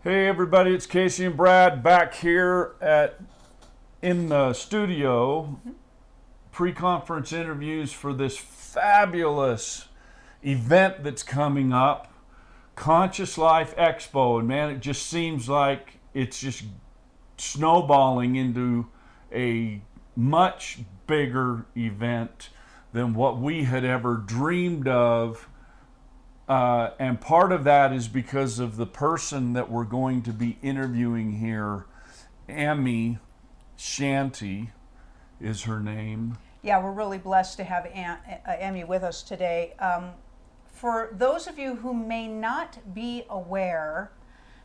Hey everybody, it's Casey and Brad back here in the studio, pre-conference interviews for this fabulous event that's coming up, Conscious Life Expo. And man, it just seems like it's just snowballing into a much bigger event than what we had ever dreamed of. And part of that is because of the person that we're going to be interviewing here. Shanti is her name. Yeah, we're really blessed to have Emmy with us today. For those of you who may not be aware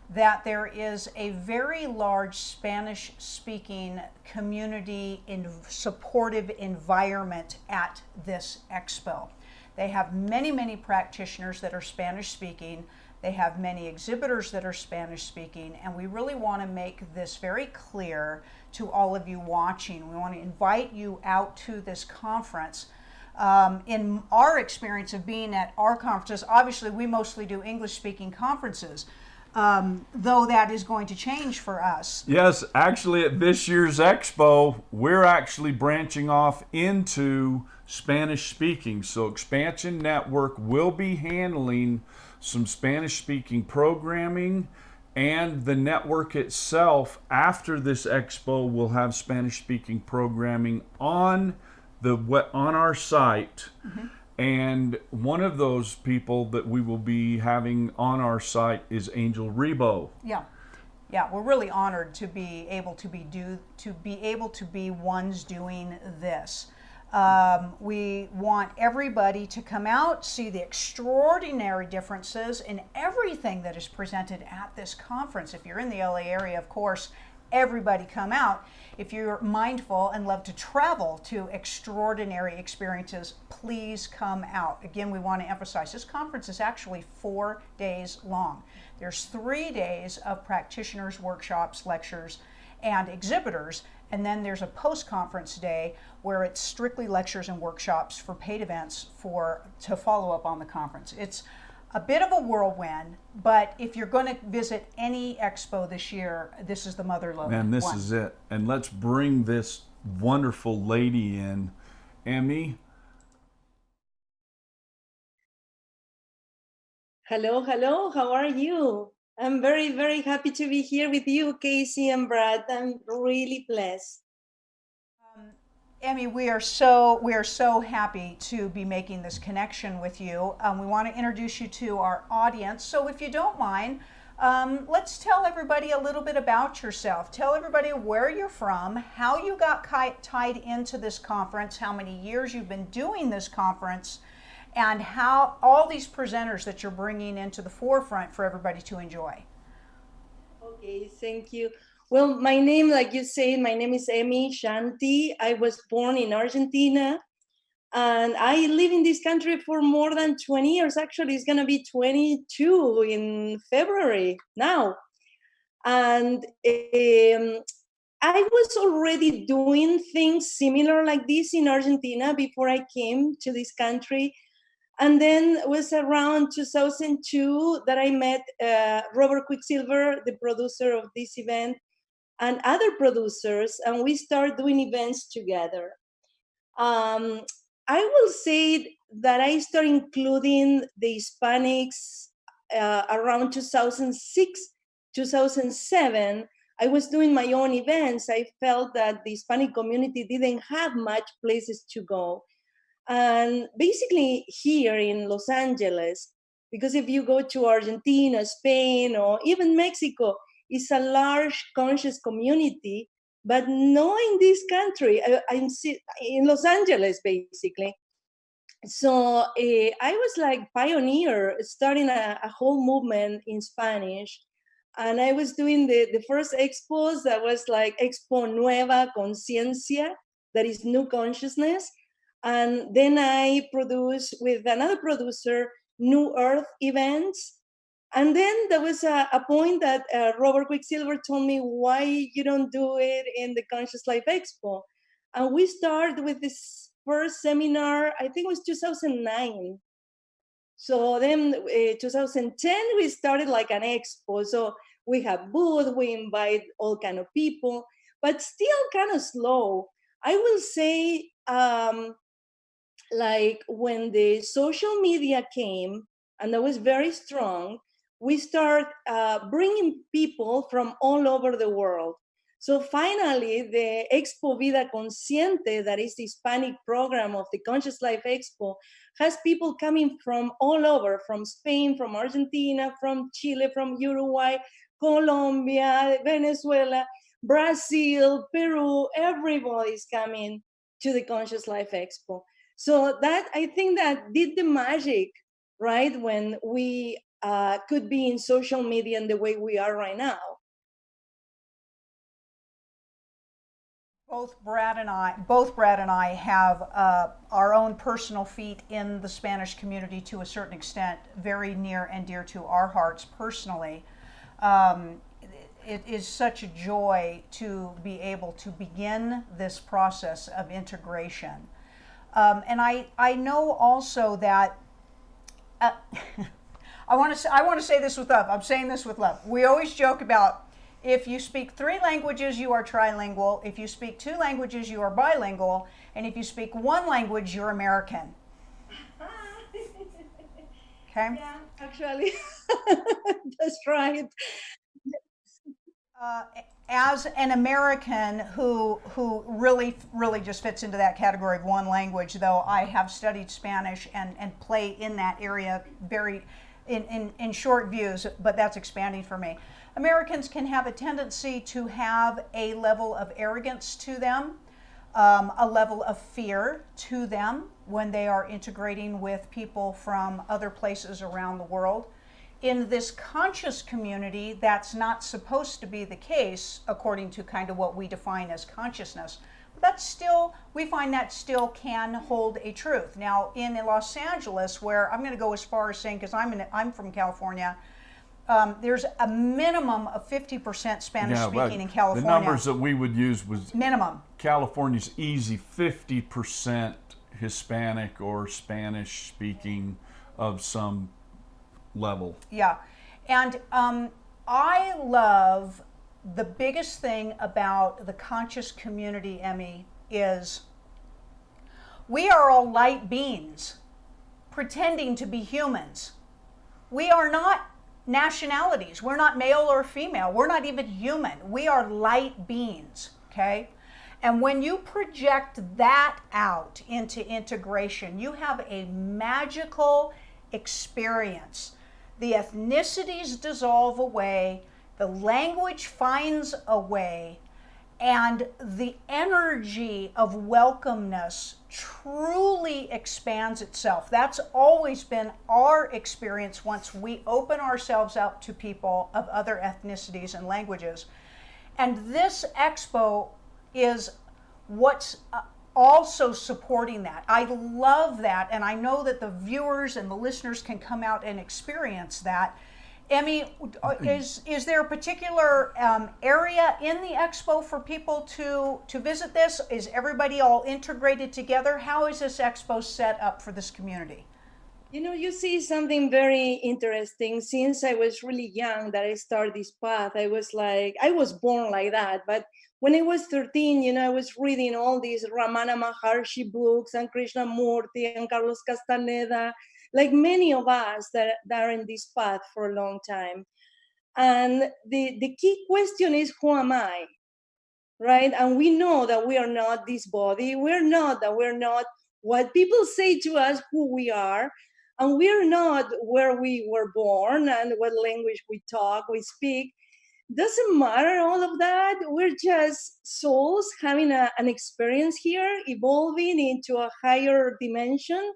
that there is a very large Spanish-speaking community in supportive environment at this expo. They have many, many practitioners that are Spanish speaking. They have many exhibitors that are Spanish speaking, and we really want to make this very clear to all of you watching. We want to invite you out to this conference. In our experience of being at our conferences, obviously we mostly do English speaking conferences. Though that is going to change for us. Yes, actually at this year's expo, we're actually branching off into Spanish speaking. So Xpnsion Network will be handling some Spanish speaking programming, and the network itself after this expo will have Spanish speaking programming on our site. Mm-hmm. And one of those people that we will be having on our site is Angel Rebo. Yeah, we're really honored to be able to be ones doing this. We want everybody to come out, see the extraordinary differences in everything that is presented at this conference. If you're in the LA area, of course, everybody come out. If you're mindful and love to travel to extraordinary experiences, please come out. Again, we want to emphasize this conference is actually 4 days long. There's 3 days of practitioners, workshops, lectures, and exhibitors, and then there's a post-conference day where it's strictly lectures and workshops for paid events to follow up on the conference. It's a bit of a whirlwind, but if you're going to visit any expo this year, this is the motherlode. And this is it. And let's bring this wonderful lady in. Emmy. Hello, hello. How are you? I'm very, very happy to be here with you, Casey and Brad. I'm really blessed. Emmy, we are so happy to be making this connection with you. We want to introduce you to our audience. So if you don't mind, let's tell everybody a little bit about yourself. Tell everybody where you're from, how you got tied into this conference, how many years you've been doing this conference, and how all these presenters that you're bringing into the forefront for everybody to enjoy. Okay, thank you. Well, my name, like you said, my name is Shanti. I was born in Argentina, and I live in this country for more than 20 years. Actually, it's going to be 22 in February now. And I was already doing things similar like this in Argentina before I came to this country. And then it was around 2002 that I met Robert Quicksilver, the producer of this event, and other producers, and we started doing events together. I will say that I started including the Hispanics around 2006, 2007. I was doing my own events. I felt that the Hispanic community didn't have much places to go. And basically here in Los Angeles, because if you go to Argentina, Spain, or even Mexico, it's a large conscious community, but not in this country. I'm in Los Angeles, basically. So I was like pioneer, starting a whole movement in Spanish. And I was doing the first expos that was like Expo Nueva Conciencia, that is new consciousness. And then I produced with another producer, New Earth events. And then there was a point that Robert Quicksilver told me, why you don't do it in the Conscious Life Expo? And we started with this first seminar, I think it was 2009. So then 2010, we started like an expo. So We have booth, we invite all kind of people, but still kind of slow. I will say, like when the social media came, and that was very strong, we start bringing people from all over the world. So finally, the Expo Vida Consciente, that is the Hispanic program of the Conscious Life Expo, has people coming from all over, from Spain, from Argentina, from Chile, from Uruguay, Colombia, Venezuela, Brazil, Peru. Everybody's coming to the Conscious Life Expo. So that, I think, that did the magic, right? When we could be in social media in the way we are right now. Both Brad and I have our own personal feet in the Spanish community to a certain extent, very near and dear to our hearts personally. It is such a joy to be able to begin this process of integration. And I know also that I want to say this with love. I'm saying this with love. We always joke about, if you speak 3 languages, you are trilingual. If you speak 2 languages, you are bilingual. And if you speak 1 language, you're American. Okay? Yeah, actually, that's right. As an American who really just fits into that category of 1 language, though I have studied Spanish and play in that area very in short views, but that's expanding for me. Americans can have a tendency to have a level of arrogance to them, a level of fear to them when they are integrating with people from other places around the world. In this conscious community, that's not supposed to be the case, according to kind of what we define as consciousness. But that's still, we find that still can hold a truth. Now, in Los Angeles, where I'm going to go as far as saying, because I'm from California, there's a minimum of 50% Spanish speaking in California. The numbers that we would use was minimum. California's easy 50% Hispanic or Spanish speaking of some level. Yeah, and I love, the biggest thing about the conscious community, Emmy, is we are all light beings pretending to be humans. We are not nationalities. We're not male or female. We're not even human. We are light beings, okay? And when you project that out into integration, you have a magical experience. The ethnicities dissolve away, the language finds a way, and the energy of welcomeness truly expands itself. That's always been our experience once we open ourselves up to people of other ethnicities and languages. And this expo is what's also supporting that. I love that, and I know that the viewers and the listeners can come out and experience that. Emmy, is there a particular area in the expo for people to visit this? Is everybody all integrated together? How is this expo set up for this community? You know, you see something very interesting. Since I was really young that I started this path, I was born like that. But when I was 13, you know, I was reading all these Ramana Maharshi books and Krishnamurti and Carlos Castaneda, like many of us that are in this path for a long time. And the key question is, who am I? Right? And we know that we are not this body. We're not what people say to us who we are. And we're not where we were born and what language we talk, we speak. Doesn't matter all of that. We're just souls having an experience here, evolving into a higher dimension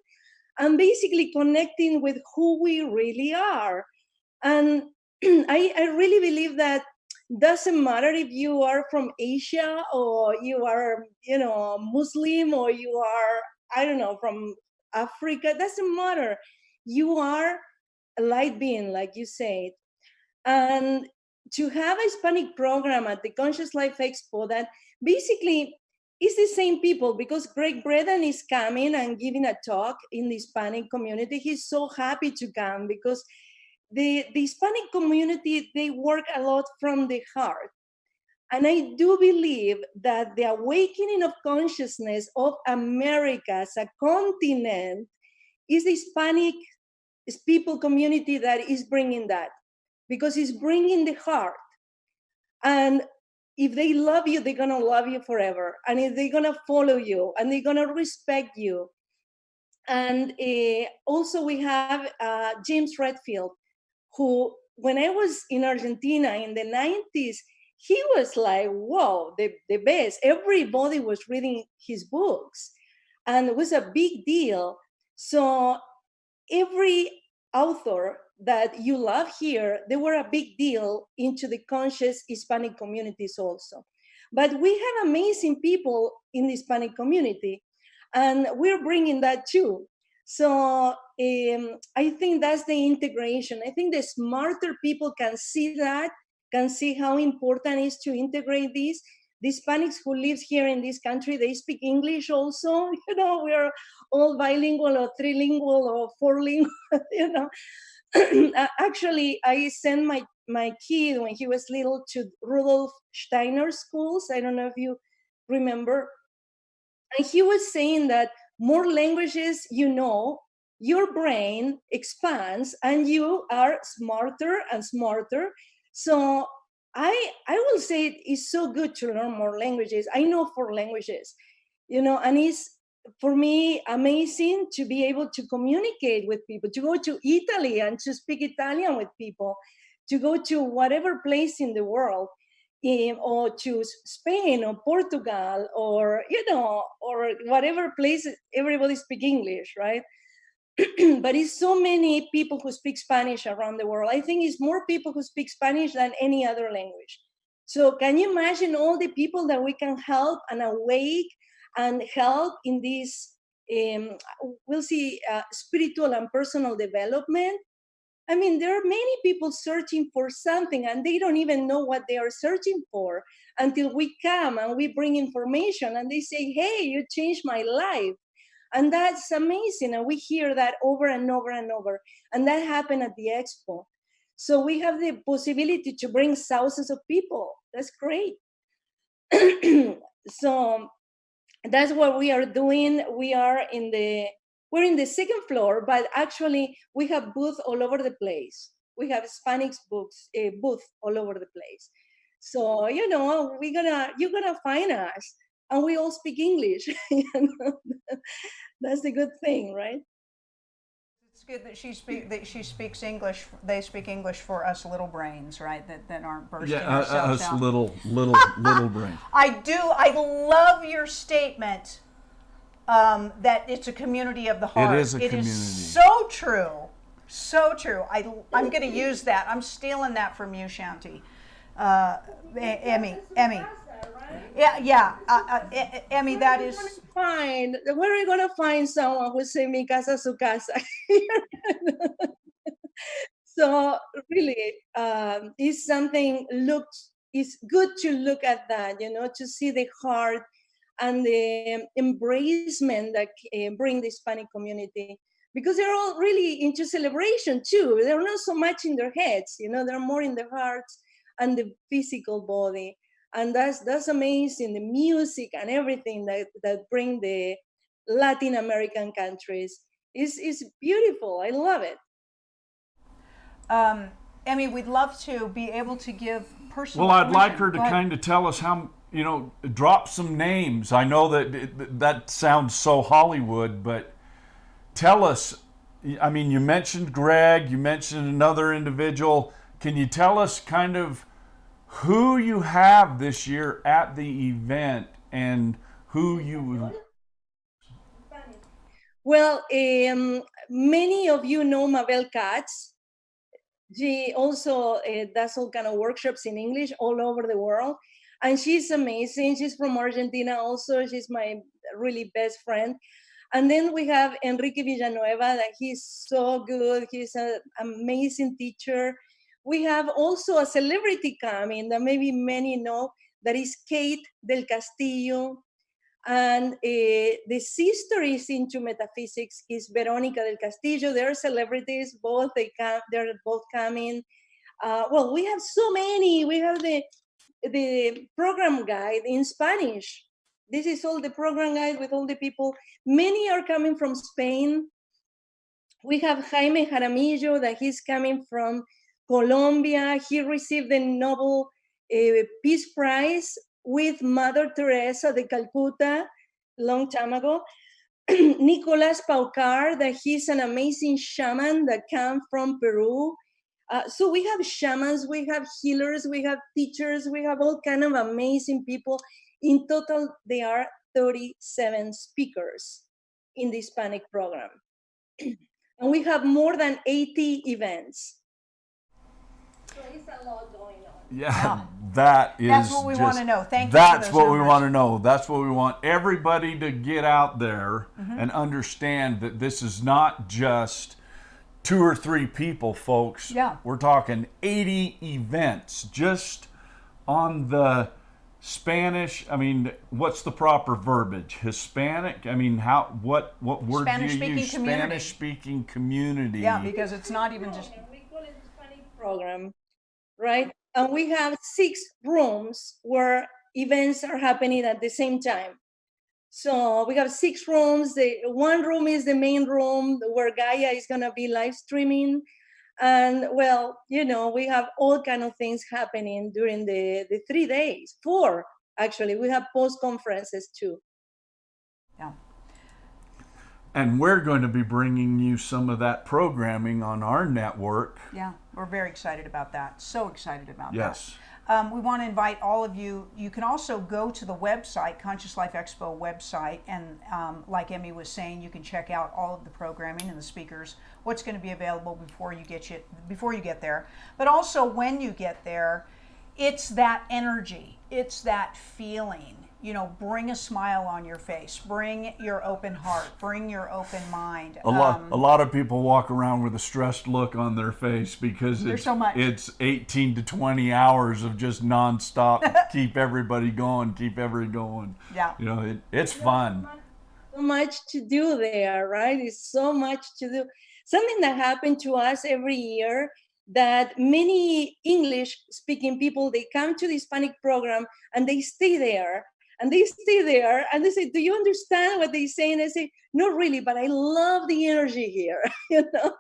and basically connecting with who we really are. And I really believe that doesn't matter if you are from Asia or you are, you know, Muslim or you are, I don't know, from Africa. Doesn't matter. You are a light being, like you said. And to have a Hispanic program at the Conscious Life Expo that basically is the same people, because Greg Bredan is coming and giving a talk in the Hispanic community. He's so happy to come because the Hispanic community, they work a lot from the heart. And I do believe that the awakening of consciousness of America as a continent is the Hispanic people community that is bringing that, because it's bringing the heart. And if they love you, they're gonna love you forever. And if they're gonna follow you and they're gonna respect you. And also we have James Redfield, who, when I was in Argentina in the 90s, he was like, whoa, the best. Everybody was reading his books, and it was a big deal. So every author that you love here, they were a big deal into the conscious Hispanic communities also. But we have amazing people in the Hispanic community, and we're bringing that too. So I think that's the integration. I think the smarter people can see that, can see how important it is to integrate this. The Hispanics who live here in this country, they speak English also. You know, we're all bilingual or trilingual or fourlingual, you know. Actually, I sent my kid when he was little to Rudolf Steiner schools. I don't know if you remember. And he was saying that more languages you know, your brain expands and you are smarter and smarter. So I will say it's so good to learn more languages. I know 4 languages, you know, and it's, for me, amazing to be able to communicate with people, to go to Italy and to speak Italian with people, to go to whatever place in the world, or to Spain or Portugal, or, you know, or whatever place everybody speak English, right? But it's so many people who speak Spanish around the world. I think it's more people who speak Spanish than any other language. So can you imagine all the people that we can help and awake and help in this, we'll see, spiritual and personal development? I mean, there are many people searching for something and they don't even know what they are searching for until we come and we bring information and they say, hey, you changed my life. And that's amazing. And we hear that over and over and over. And that happened at the Expo. So we have the possibility to bring thousands of people. That's great. So that's what we are doing. We're in the second floor, but actually we have booths all over the place. We have Hispanic booth all over the place. So, you know, you're gonna find us, and we all speak English. You know? That's the good thing, right? It's good that she speaks English. They speak English for us little brains, right? That aren't bursting ourselves us out. little brain. I love your statement that it's a community of the heart. It is a community. It is so true. So true. I'm going to use that. I'm stealing that from you, Shanti. Emmy. Yeah. Emmy, that is. Where are you gonna find someone who say mi casa su casa? So really, it's something. It's good to look at that. You know, to see the heart and the embracement that bring the Hispanic community, because they're all really into celebration too. They're not so much in their heads. You know, they're more in their hearts and the physical body. And that's amazing. The music and everything that bring the Latin American countries is beautiful. I love it. Emmy, we'd love to be able to give personal. Well, I'd like her to kind of tell us how, you know, drop some names. I know that sounds so Hollywood, but tell us. I mean, you mentioned Greg, you mentioned another individual. Can you tell us kind of who you have this year at the event and who you... Well, many of you know Mabel Katz. She also does all kind of workshops in English all over the world. And she's amazing. She's from Argentina also. She's my really best friend. And then we have Enrique Villanueva, that he's so good. He's an amazing teacher. We have also a celebrity coming that maybe many know, that is Kate del Castillo. And the sister is into metaphysics, is Veronica del Castillo. They're celebrities, both they're both coming. Well, we have so many. We have the program guide in Spanish. This is all the program guide with all the people. Many are coming from Spain. We have Jaime Jaramillo, that he's coming from Colombia. He received the Nobel Peace Prize with Mother Teresa de Calcutta a long time ago. Nicolas Paucar, that he's an amazing shaman that came from Peru. So we have shamans, we have healers, we have teachers, we have all kind of amazing people. In total, there are 37 speakers in the Hispanic program. And we have more than 80 events. So it's a lot going on. Yeah, that's what we want to know. Thank you. That's what we want to know. That's what we want everybody to get out there and understand, that this is not just 2 or 3 people, folks. Yeah. We're talking 80 events just on the Spanish. I mean, what's the proper verbiage? Hispanic? I mean, what word do you use? Spanish speaking community. Yeah, because it's not even just. We call it Hispanic program, right? And we have 6 rooms where events are happening at the same time. So we have 6 rooms. One room is the main room where Gaia is going to be live streaming. And well, you know, we have all kind of things happening during the 3 days, 4 actually. We have post conferences too. Yeah. And we're going to be bringing you some of that programming on our network. Yeah, we're very excited about that. So excited about Yes. that. We want to invite all of you. You can also go to the website, Conscious Life Expo website, and like Emmy was saying, you can check out all of the programming and the speakers, what's going to be available before you get there. But also when you get there, it's that energy, it's that feeling. You know, bring a smile on your face, bring your open heart, bring your open mind. A lot of people walk around with a stressed look on their face because it's 18 to 20 hours of just nonstop. Keep everybody going. Yeah. You know, it's fun. So much to do there, right? It's so much to do. Something that happened to us every year, that many English speaking people, they come to the Hispanic program and they stay there. And they stay there and they say, do you understand what they say? And I say, not really, but I love the energy here. You know,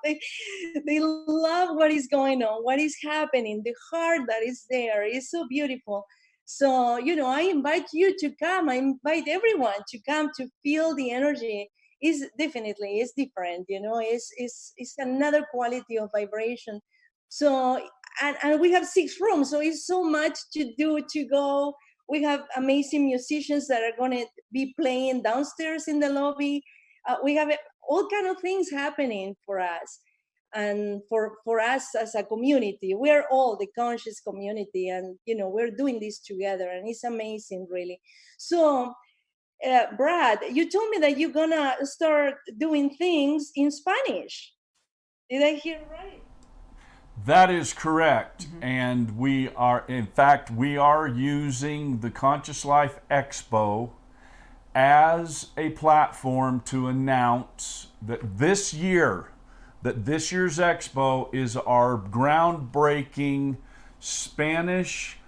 they love what is going on, what is happening, the heart that is there is so beautiful. So, you know, I invite you to come. I invite everyone to come to feel the energy. Is definitely, it's different, you know, it's another quality of vibration. So, and we have 6 rooms, so it's so much to do, to go. We have amazing musicians that are going to be playing downstairs in the lobby. We have all kind of things happening for us, and for us as a community. We are all the conscious community, and you know, we're doing this together, and it's amazing, really. So, Brad, you told me that you're gonna start doing things in Spanish. Did I hear right? That is correct. And we are using the Conscious Life Expo as a platform to announce that this year's Expo is our groundbreaking Spanish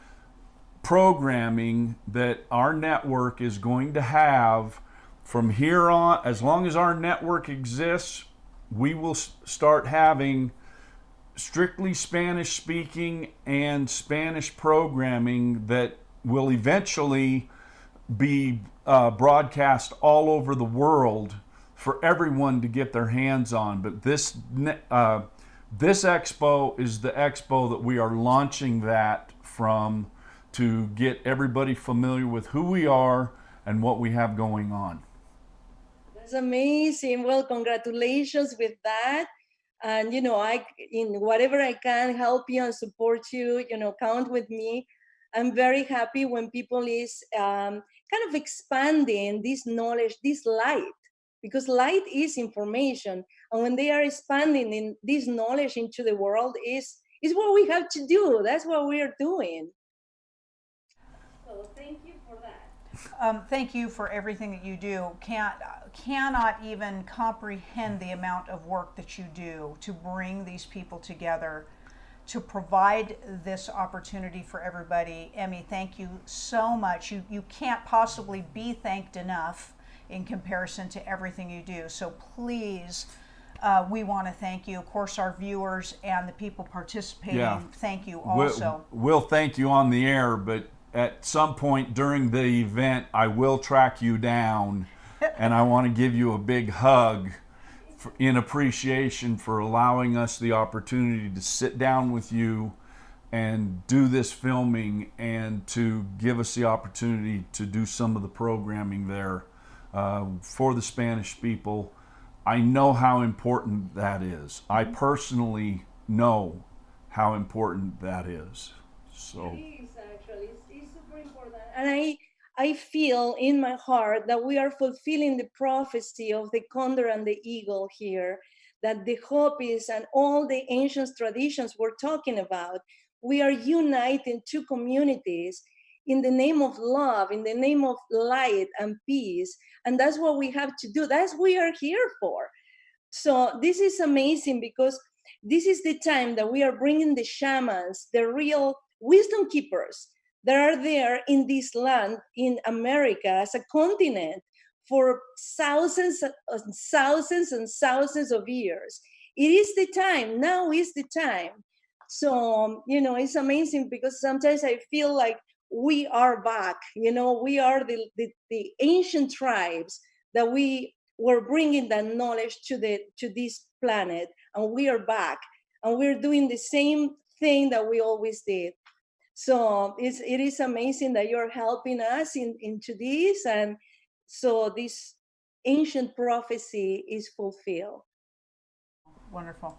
programming that our network is going to have from here on. As long as our network exists, we will start having strictly Spanish speaking and Spanish programming that will eventually be broadcast all over the world for everyone to get their hands on. But this expo is the expo that we are launching that from, to get everybody familiar with who we are and what we have going on. That's amazing. Well, congratulations with that. And, you know, in whatever I can help you and support you, you know, count with me. I'm very happy when people is kind of expanding this knowledge, this light, because light is information. And when they are expanding in this knowledge into the world, is what we have to do. That's what we are doing. So thank you for that. Thank you for everything that you do. Cannot even comprehend the amount of work that you do to bring these people together, to provide this opportunity for everybody. Emmy, thank you so much. You can't possibly be thanked enough in comparison to everything you do. So please, we want to thank you. Of course, our viewers and the people participating, thank you also. We'll thank you on the air, but at some point during the event, I will track you down, and I want to give you a big hug in appreciation for allowing us the opportunity to sit down with you and do this filming, and to give us the opportunity to do some of the programming there for the Spanish people. I know how important that is. I personally know how important that is. So it is actually, it's super important. And I feel in my heart that we are fulfilling the prophecy of the condor and the eagle here, that the Hopis and all the ancient traditions we're talking about, we are uniting two communities in the name of love, in the name of light and peace. And that's what we have to do. That's what we are here for. So this is amazing, because this is the time that we are bringing the shamans, the real wisdom keepers that are there in this land, in America, as a continent for thousands and thousands of years. It is the time. Now is the time. So, it's amazing, because sometimes I feel like we are back. We are the ancient tribes that we were bringing that knowledge to this planet, and we are back, and we're doing the same thing that we always did. So it is amazing that you're helping us into this, and so this ancient prophecy is fulfilled. Wonderful.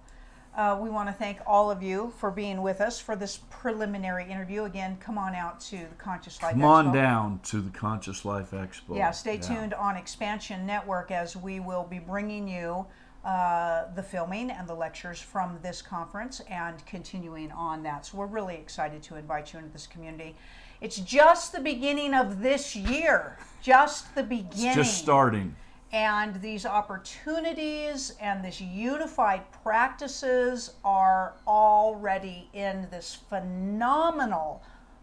We want to thank all of you for being with us for this preliminary interview. Again, come on out to the Conscious Life Expo. Come on down to the Conscious Life Expo. Yeah, stay tuned on Xpnsion Network, as we will be bringing you the filming and the lectures from this conference and continuing on that. So we're really excited to invite you into this community. It's just the beginning of this year, just the beginning. It's just starting. And these opportunities and this unified practices are already in this phenomenal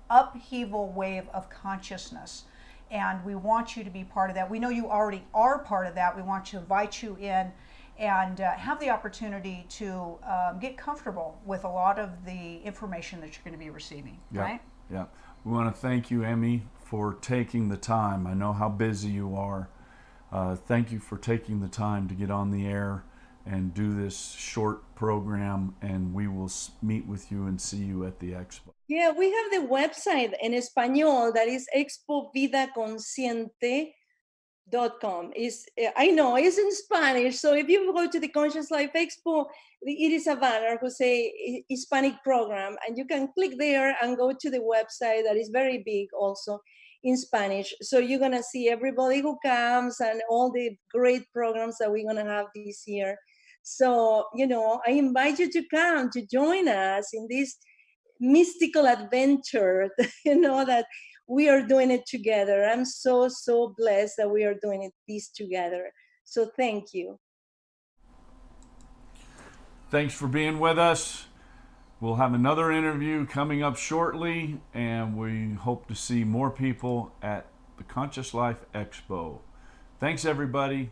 upheaval wave of consciousness. And we want you to be part of that. We know you already are part of that. We want to invite you in and have the opportunity to get comfortable with a lot of the information that you're going to be receiving, right? Yeah. We want to thank you, Emmy, for taking the time. I know how busy you are. Thank you for taking the time to get on the air and do this short program, and we will meet with you and see you at the expo. Yeah, we have the website in Español, that is expovidaconsciente.com. I know it's in Spanish, so if you go to the Conscious Life Expo, it is a banner who say Hispanic program, and you can click there and go to the website that is very big also in Spanish. So you're gonna see everybody who comes and all the great programs that we're gonna have this year. So, I invite you to come to join us in this mystical adventure, that we are doing it together. I'm so, so blessed that we are doing this together. So thank you. Thanks for being with us. We'll have another interview coming up shortly, and we hope to see more people at the Conscious Life Expo. Thanks, everybody.